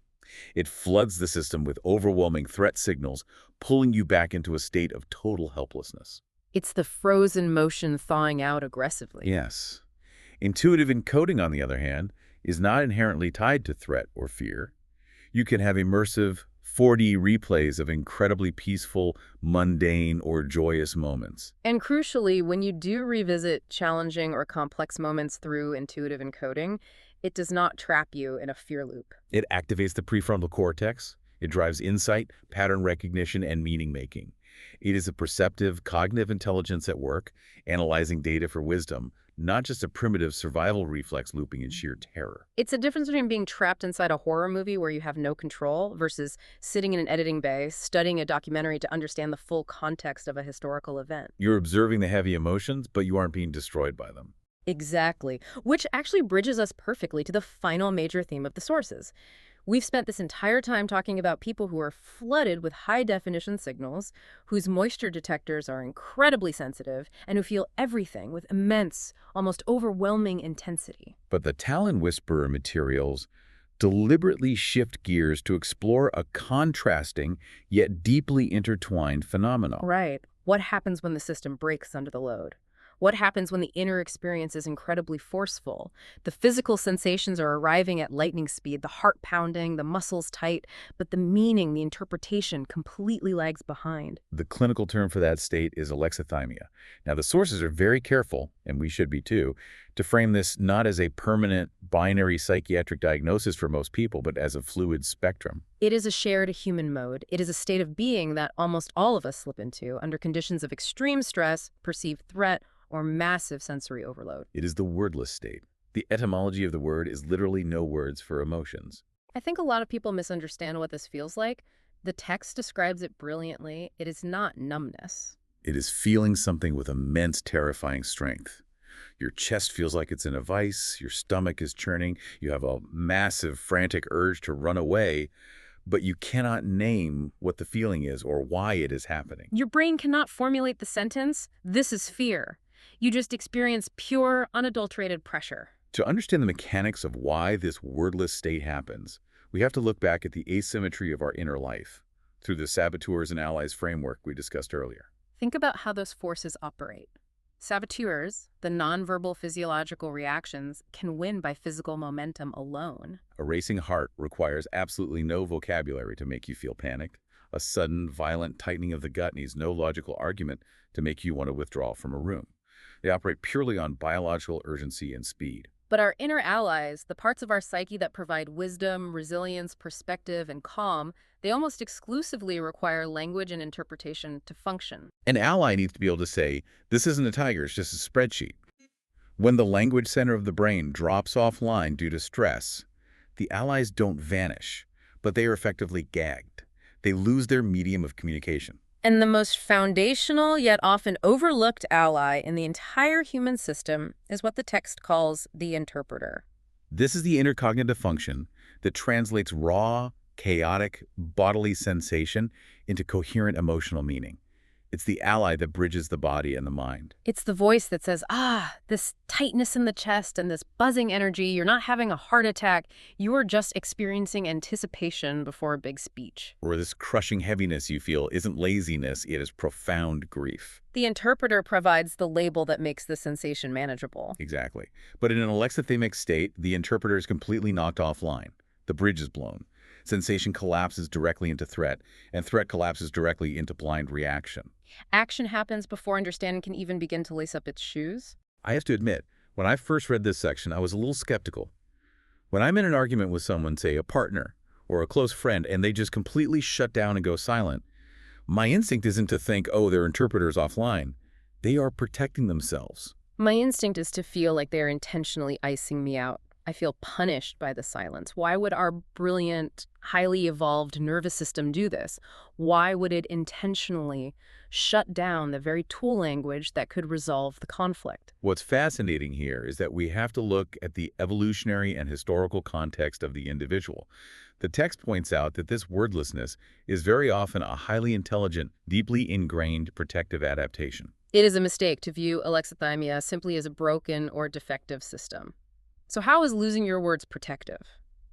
[SPEAKER 2] It floods the system with overwhelming threat signals, pulling you back into a state of total helplessness.
[SPEAKER 1] It's the frozen motion thawing out aggressively.
[SPEAKER 2] Yes. Intuitive encoding, on the other hand, is not inherently tied to threat or fear. You can have immersive 4D replays of incredibly peaceful, mundane, or joyous moments.
[SPEAKER 1] And crucially, when you do revisit challenging or complex moments through intuitive encoding, it does not trap you in a fear loop.
[SPEAKER 2] It activates the prefrontal cortex. It drives insight, pattern recognition, and meaning-making. It is a perceptive, cognitive intelligence at work, analyzing data for wisdom, not just a primitive survival reflex looping in sheer terror.
[SPEAKER 1] It's a difference between being trapped inside a horror movie where you have no control versus sitting in an editing bay, studying a documentary to understand the full context of a historical event.
[SPEAKER 2] You're observing the heavy emotions, but you aren't being destroyed by them.
[SPEAKER 1] Exactly, which actually bridges us perfectly to the final major theme of the sources. We've spent this entire time talking about people who are flooded with high-definition signals, whose moisture detectors are incredibly sensitive, and who feel everything with immense, almost overwhelming intensity.
[SPEAKER 2] But the Talon Whisperer materials deliberately shift gears to explore a contrasting yet deeply intertwined phenomenon.
[SPEAKER 1] Right. What happens when the system breaks under the load? What happens when the inner experience is incredibly forceful? The physical sensations are arriving at lightning speed, the heart pounding, the muscles tight, but the meaning, the interpretation completely lags behind.
[SPEAKER 2] The clinical term for that state is alexithymia. Now, the sources are very careful, and we should be too, to frame this not as a permanent binary psychiatric diagnosis for most people, but as a fluid spectrum.
[SPEAKER 1] It is a shared human mode. It is a state of being that almost all of us slip into under conditions of extreme stress, perceived threat, or massive sensory overload.
[SPEAKER 2] It is the wordless state. The etymology of the word is literally no words for emotions.
[SPEAKER 1] I think a lot of people misunderstand what this feels like. The text describes it brilliantly. It is not numbness.
[SPEAKER 2] It is feeling something with immense, terrifying strength. Your chest feels like it's in a vice, your stomach is churning, you have a massive, frantic urge to run away, but you cannot name what the feeling is or why it is happening.
[SPEAKER 1] Your brain cannot formulate the sentence, "This is fear." You just experience pure, unadulterated pressure.
[SPEAKER 2] To understand the mechanics of why this wordless state happens, we have to look back at the asymmetry of our inner life through the saboteurs and allies framework we discussed earlier.
[SPEAKER 1] Think about how those forces operate. Saboteurs, the nonverbal physiological reactions, can win by physical momentum alone.
[SPEAKER 2] A racing heart requires absolutely no vocabulary to make you feel panicked. A sudden, violent tightening of the gut needs no logical argument to make you want to withdraw from a room. They operate purely on biological urgency and speed.
[SPEAKER 1] But our inner allies, the parts of our psyche that provide wisdom, resilience, perspective, and calm, they almost exclusively require language and interpretation to function.
[SPEAKER 2] An ally needs to be able to say, this isn't a tiger, it's just a spreadsheet. When the language center of the brain drops offline due to stress, the allies don't vanish, but they are effectively gagged. They lose their medium of communication.
[SPEAKER 1] And the most foundational yet often overlooked ally in the entire human system is what the text calls the interpreter.
[SPEAKER 2] This is the inner cognitive function that translates raw, chaotic, bodily sensation into coherent emotional meaning. It's the ally that bridges the body and the mind.
[SPEAKER 1] It's the voice that says, this tightness in the chest and this buzzing energy, you're not having a heart attack, you're just experiencing anticipation before a big speech.
[SPEAKER 2] Or this crushing heaviness you feel isn't laziness, it is profound grief.
[SPEAKER 1] The interpreter provides the label that makes the sensation manageable.
[SPEAKER 2] Exactly. But in an alexithymic state, the interpreter is completely knocked offline. The bridge is blown. Sensation collapses directly into threat, and threat collapses directly into blind reaction.
[SPEAKER 1] Action happens before understanding can even begin to lace up its shoes.
[SPEAKER 2] I have to admit, when I first read this section, I was a little skeptical. When I'm in an argument with someone, say a partner or a close friend, and they just completely shut down and go silent, my instinct isn't to think, oh, their interpreter's offline. They are protecting themselves.
[SPEAKER 1] My instinct is to feel like they're intentionally icing me out. I feel punished by the silence. Why would our brilliant, highly evolved nervous system do this? Why would it intentionally shut down the very tool language that could resolve the conflict?
[SPEAKER 2] What's fascinating here is that we have to look at the evolutionary and historical context of the individual. The text points out that this wordlessness is very often a highly intelligent, deeply ingrained protective adaptation.
[SPEAKER 1] It is a mistake to view alexithymia simply as a broken or defective system. So how is losing your words protective?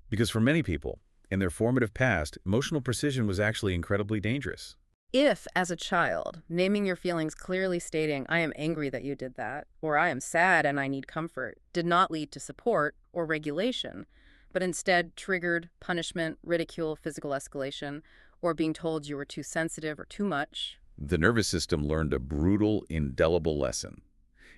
[SPEAKER 2] Because for many people, In their formative past, emotional precision was actually incredibly dangerous.
[SPEAKER 1] If, as a child, naming your feelings clearly stating, I am angry that you did that, or I am sad and I need comfort, did not lead to support or regulation, but instead triggered punishment, ridicule, physical escalation, or being told you were too sensitive or too much.
[SPEAKER 2] The nervous system learned a brutal, indelible lesson.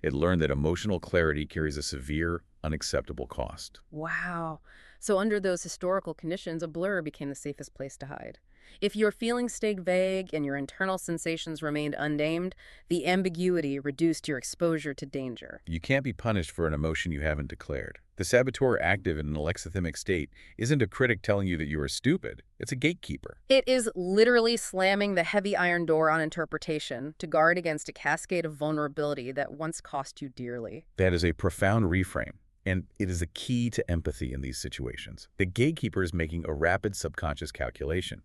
[SPEAKER 2] It learned that emotional clarity carries a severe, unacceptable cost.
[SPEAKER 1] Wow. So under those historical conditions, a blur became the safest place to hide. If your feelings stayed vague and your internal sensations remained unnamed, the ambiguity reduced your exposure to danger.
[SPEAKER 2] You can't be punished for an emotion you haven't declared. The saboteur active in an alexithymic state isn't a critic telling you that you are stupid. It's a gatekeeper.
[SPEAKER 1] It is literally slamming the heavy iron door on interpretation to guard against a cascade of vulnerability that once cost you dearly.
[SPEAKER 2] That is a profound reframe, and it is a key to empathy in these situations. The gatekeeper is making a rapid subconscious calculation.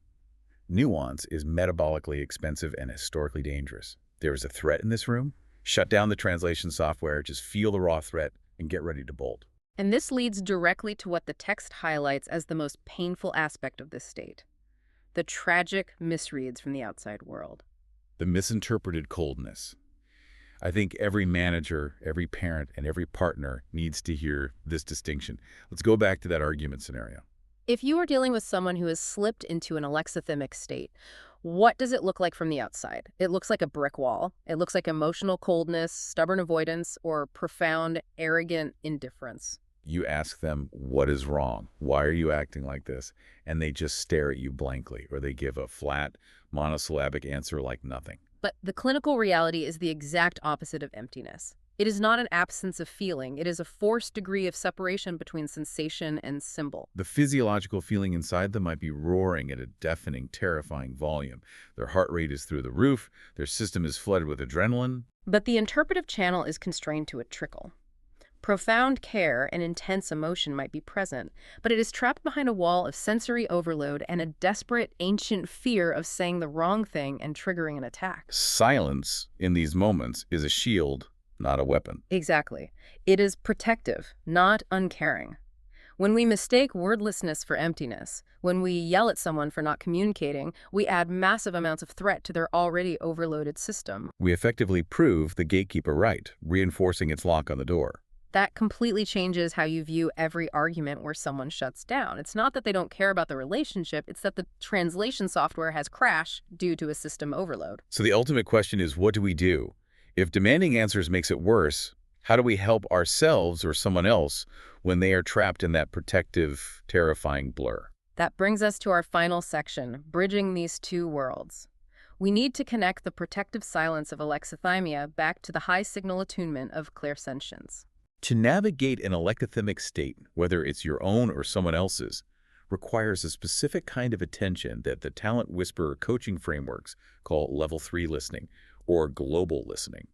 [SPEAKER 2] Nuance is metabolically expensive and historically dangerous. There is a threat in this room. Shut down the translation software, just feel the raw threat, and get ready to bolt.
[SPEAKER 1] And this leads directly to what the text highlights as the most painful aspect of this state: the tragic misreads from the outside world.
[SPEAKER 2] The misinterpreted coldness. I think every manager, every parent, and every partner needs to hear this distinction. Let's go back to that argument scenario.
[SPEAKER 1] If you are dealing with someone who has slipped into an alexithymic state, what does it look like from the outside? It looks like a brick wall. It looks like emotional coldness, stubborn avoidance, or profound, arrogant indifference.
[SPEAKER 2] You ask them, what is wrong? Why are you acting like this? And they just stare at you blankly, or they give a flat, monosyllabic answer like nothing.
[SPEAKER 1] But the clinical reality is the exact opposite of emptiness. It is not an absence of feeling. It is a forced degree of separation between sensation and symbol.
[SPEAKER 2] The physiological feeling inside them might be roaring at a deafening, terrifying volume. Their heart rate is through the roof. Their system is flooded with adrenaline.
[SPEAKER 1] But the interpretive channel is constrained to a trickle. Profound care and intense emotion might be present, but it is trapped behind a wall of sensory overload and a desperate, ancient fear of saying the wrong thing and triggering an attack.
[SPEAKER 2] Silence in these moments is a shield, not a weapon.
[SPEAKER 1] Exactly. It is protective, not uncaring. When we mistake wordlessness for emptiness, when we yell at someone for not communicating, we add massive amounts of threat to their already overloaded system.
[SPEAKER 2] We effectively prove the gatekeeper right, reinforcing its lock on the door.
[SPEAKER 1] That completely changes how you view every argument where someone shuts down. It's not that they don't care about the relationship, it's that the translation software has crashed due to a system overload.
[SPEAKER 2] So the ultimate question is, what do we do? If demanding answers makes it worse, how do we help ourselves or someone else when they are trapped in that protective, terrifying blur?
[SPEAKER 1] That brings us to our final section, bridging these two worlds. We need to connect the protective silence of alexithymia back to the high signal attunement of clairsentience.
[SPEAKER 2] To navigate an alexithymic state, whether it's your own or someone else's, requires a specific kind of attention that the Talent Whisperer coaching frameworks call Level 3 listening or global listening.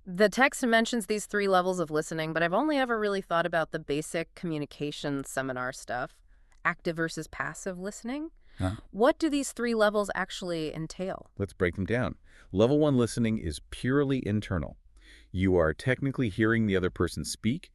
[SPEAKER 1] The text mentions these 3 levels of listening, but I've only ever really thought about the basic communication seminar stuff. Active versus passive listening.
[SPEAKER 2] Huh?
[SPEAKER 1] What do these 3 levels actually entail?
[SPEAKER 2] Let's break them down. Level 1 listening is purely internal. You are technically hearing the other person speak,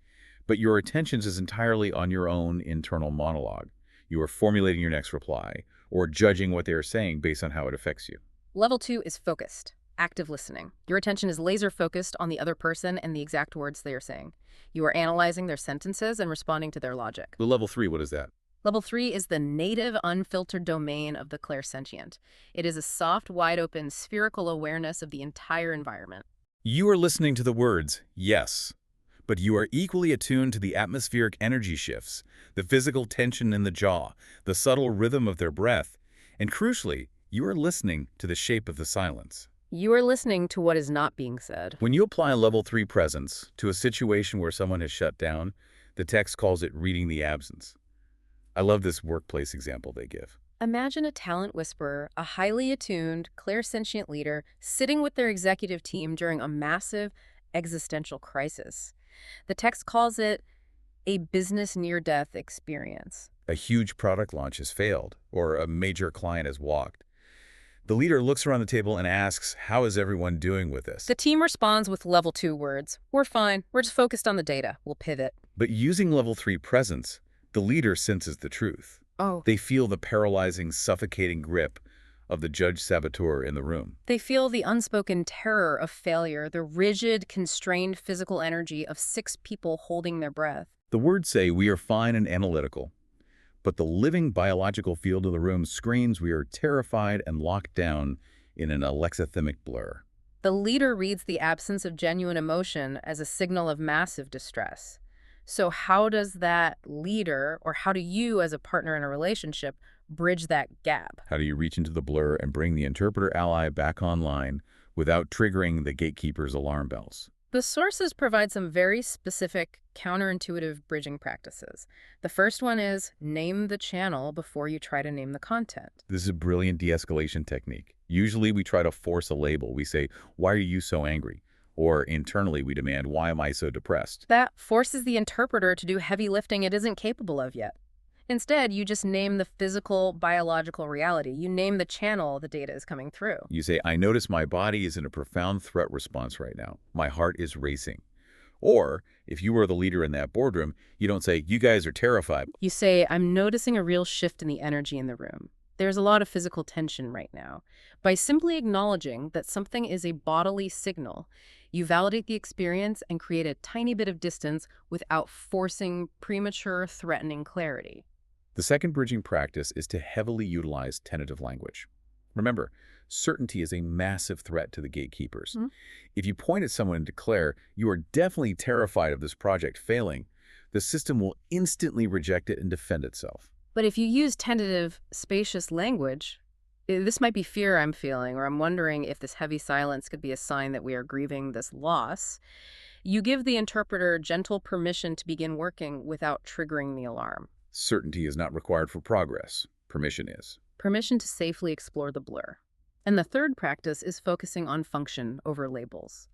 [SPEAKER 2] but your attention is entirely on your own internal monologue. You are formulating your next reply or judging what they are saying based on how it affects you.
[SPEAKER 1] Level 2 is focused, active listening. Your attention is laser focused on the other person and the exact words they are saying. You are analyzing their sentences and responding to their logic.
[SPEAKER 2] The Level 3, what is that?
[SPEAKER 1] Level 3 is the native, unfiltered domain of the clairsentient. It is a soft, wide-open, spherical awareness of the entire environment.
[SPEAKER 2] You are listening to the words, yes, but you are equally attuned to the atmospheric energy shifts, the physical tension in the jaw, the subtle rhythm of their breath, and crucially, you are listening to the shape of the silence.
[SPEAKER 1] You are listening to what is not being said.
[SPEAKER 2] When you apply Level 3 presence to a situation where someone has shut down, the text calls it reading the absence. I love this workplace example they give.
[SPEAKER 1] Imagine a talent whisperer, a highly attuned, clairsentient leader, sitting with their executive team during a massive existential crisis. The text calls it a business near-death experience.
[SPEAKER 2] A huge product launch has failed, or a major client has walked. The leader looks around the table and asks, how is everyone doing with this?
[SPEAKER 1] The team responds with Level 2 words. We're fine. We're just focused on the data. We'll pivot.
[SPEAKER 2] But using Level 3 presence, the leader senses the truth.
[SPEAKER 1] Oh,
[SPEAKER 2] They feel the paralyzing, suffocating grip of the judge-saboteur in the room.
[SPEAKER 1] they feel the unspoken terror of failure, the rigid, constrained physical energy of six people holding their breath.
[SPEAKER 2] The words say we are fine and analytical, but the living biological field of the room screams we are terrified and locked down in an alexithymic blur.
[SPEAKER 1] The leader reads the absence of genuine emotion as a signal of massive distress. So how does that leader, or how do you as a partner in a relationship, bridge that gap?
[SPEAKER 2] How do you reach into the blur and bring the interpreter ally back online without triggering the gatekeeper's alarm bells?
[SPEAKER 1] The sources provide some very specific, counterintuitive bridging practices. The first one is name the channel before you try to name the content.
[SPEAKER 2] This is a brilliant de-escalation technique. Usually we try to force a label. We say, "Why are you so angry?" Or internally we demand, "Why am I so depressed?"
[SPEAKER 1] That forces the interpreter to do heavy lifting it isn't capable of yet. Instead, you just name the physical, biological reality. You name the channel the data is coming through.
[SPEAKER 2] You say, "I notice my body is in a profound threat response right now. My heart is racing." Or, if you were the leader in that boardroom, you don't say, "You guys are terrified."
[SPEAKER 1] You say, I'm noticing a real shift in the energy in the room. There's a lot of physical tension right now. By simply acknowledging that something is a bodily signal, you validate the experience and create a tiny bit of distance without forcing premature, threatening clarity.
[SPEAKER 2] The second bridging practice is to heavily utilize tentative language. Remember, certainty is a massive threat to the gatekeepers.
[SPEAKER 1] Mhm.
[SPEAKER 2] If you point at someone and declare, "You are definitely terrified of this project failing," the system will instantly reject it and defend itself.
[SPEAKER 1] But if you use tentative, spacious language, this might be fear I'm feeling, or I'm wondering if this heavy silence could be a sign that we are grieving this loss. You give the interpreter gentle permission to begin working without triggering the alarm.
[SPEAKER 2] Certainty is not required for progress. Permission is.
[SPEAKER 1] Permission to safely explore the blur. And the third practice is focusing on function over labels.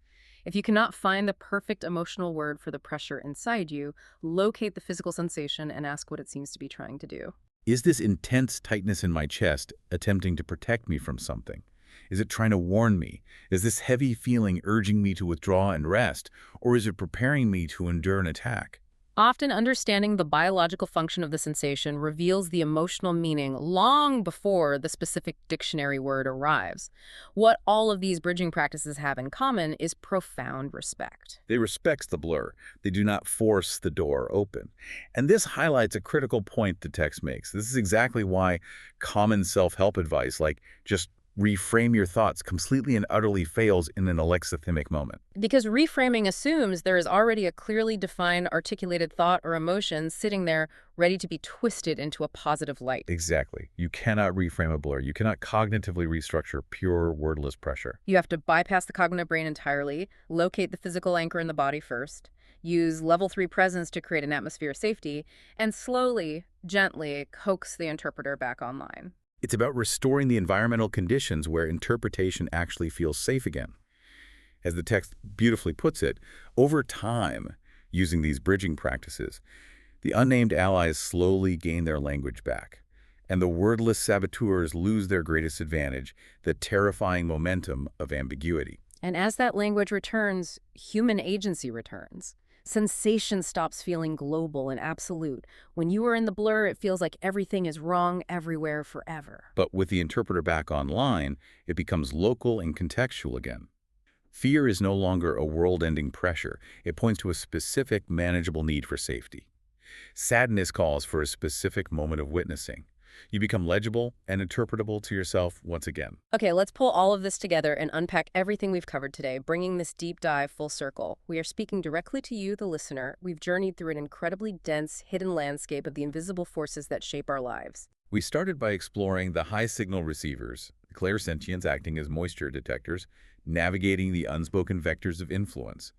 [SPEAKER 1] If you cannot find the perfect emotional word for the pressure inside you, locate the physical sensation and ask what it seems to be trying to do.
[SPEAKER 2] Is this intense tightness in my chest attempting to protect me from something? Is it trying to warn me? Is this heavy feeling urging me to withdraw and rest? Or is it preparing me to endure an attack?
[SPEAKER 1] Often understanding the biological function of the sensation reveals the emotional meaning long before the specific dictionary word arrives. What all of these bridging practices have in common is profound respect.
[SPEAKER 2] They respect the blur. They do not force the door open. And this highlights a critical point the text makes. This is exactly why common self-help advice, like just reframe your thoughts, completely and utterly fails in an alexithymic moment.
[SPEAKER 1] Because reframing assumes there is already a clearly defined, articulated thought or emotion sitting there ready to be twisted into a positive light.
[SPEAKER 2] Exactly. You cannot reframe a blur. You cannot cognitively restructure pure wordless pressure.
[SPEAKER 1] You have to bypass the cognitive brain entirely, locate the physical anchor in the body first, use level 3 presence to create an atmosphere of safety, and slowly, gently coax the interpreter back online.
[SPEAKER 2] It's about restoring the environmental conditions where interpretation actually feels safe again. As the text beautifully puts it, over time, using these bridging practices, the unnamed allies slowly gain their language back, and the wordless saboteurs lose their greatest advantage, the terrifying momentum of ambiguity.
[SPEAKER 1] And as that language returns, human agency returns. Sensation stops feeling global and absolute. When you are in the blur, it feels like everything is wrong everywhere forever.
[SPEAKER 2] But with the interpreter back online, it becomes local and contextual again. Fear is no longer a world-ending pressure. It points to a specific, manageable need for safety. Sadness calls for a specific moment of witnessing. You become legible and interpretable to yourself once again.
[SPEAKER 1] Okay, let's pull all of this together and unpack everything we've covered today, bringing this deep dive full circle. We are speaking directly to you, the listener. We've journeyed through an incredibly dense, hidden landscape of the invisible forces that shape our lives.
[SPEAKER 2] We started by exploring the high-signal receivers, clairsentients acting as moisture detectors, navigating the unspoken vectors of influence,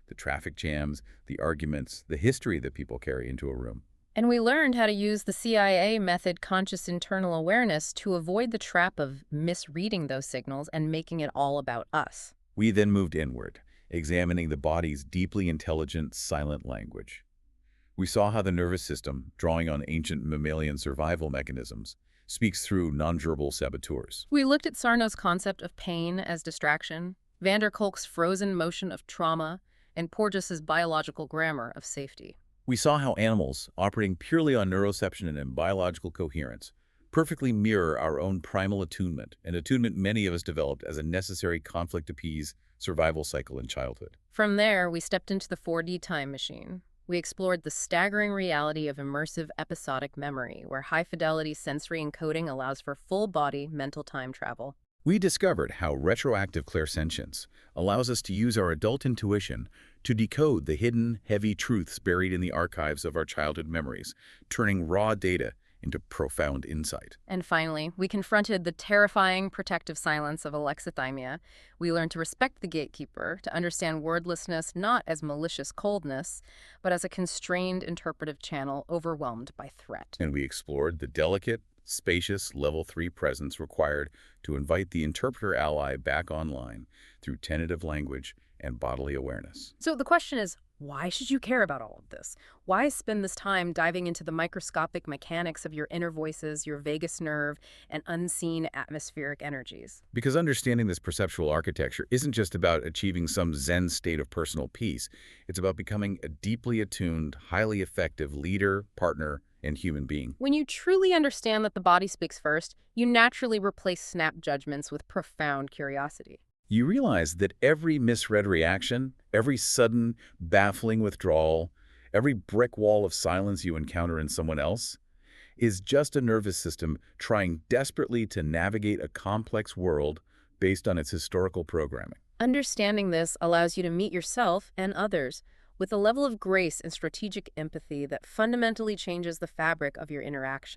[SPEAKER 2] the traffic jams, the arguments, the history that people carry into a room.
[SPEAKER 1] And we learned how to use the CIA method, conscious internal awareness, to avoid the trap of misreading those signals and making it all about us.
[SPEAKER 2] We then moved inward, examining the body's deeply intelligent, silent language. We saw how the nervous system, drawing on ancient mammalian survival mechanisms, speaks through nonverbal saboteurs.
[SPEAKER 1] We looked at Sarno's concept of pain as distraction, van der Kolk's frozen motion of trauma, and Porges's biological grammar of safety.
[SPEAKER 2] We saw how animals, operating purely on neuroception and biological coherence, perfectly mirror our own primal attunement, an attunement many of us developed as a necessary conflict-appease survival cycle in childhood.
[SPEAKER 1] From there, we stepped into the 4D time machine. We explored the staggering reality of immersive episodic memory, where high-fidelity sensory encoding allows for full-body mental time travel.
[SPEAKER 2] We discovered how retroactive clairsentience allows us to use our adult intuition to decode the hidden, heavy truths buried in the archives of our childhood memories, turning raw data into profound insight.
[SPEAKER 1] And finally, we confronted the terrifying protective silence of alexithymia. We learned to respect the gatekeeper, to understand wordlessness not as malicious coldness, but as a constrained interpretive channel overwhelmed by threat.
[SPEAKER 2] And we explored the delicate, spacious Level 3 presence required to invite the interpreter ally back online through tentative language and bodily awareness.
[SPEAKER 1] So the question is, why should you care about all of this? Why spend this time diving into the microscopic mechanics of your inner voices, your vagus nerve, and unseen atmospheric energies?
[SPEAKER 2] Because understanding this perceptual architecture isn't just about achieving some Zen state of personal peace. It's about becoming a deeply attuned, highly effective leader, partner, and human being.
[SPEAKER 1] When you truly understand that the body speaks first, you naturally replace snap judgments with profound curiosity.
[SPEAKER 2] You realize that every misread reaction, every sudden, baffling withdrawal, every brick wall of silence you encounter in someone else is just a nervous system trying desperately to navigate a complex world based on its historical programming.
[SPEAKER 1] Understanding this allows you to meet yourself and others with a level of grace and strategic empathy that fundamentally changes the fabric of your interaction.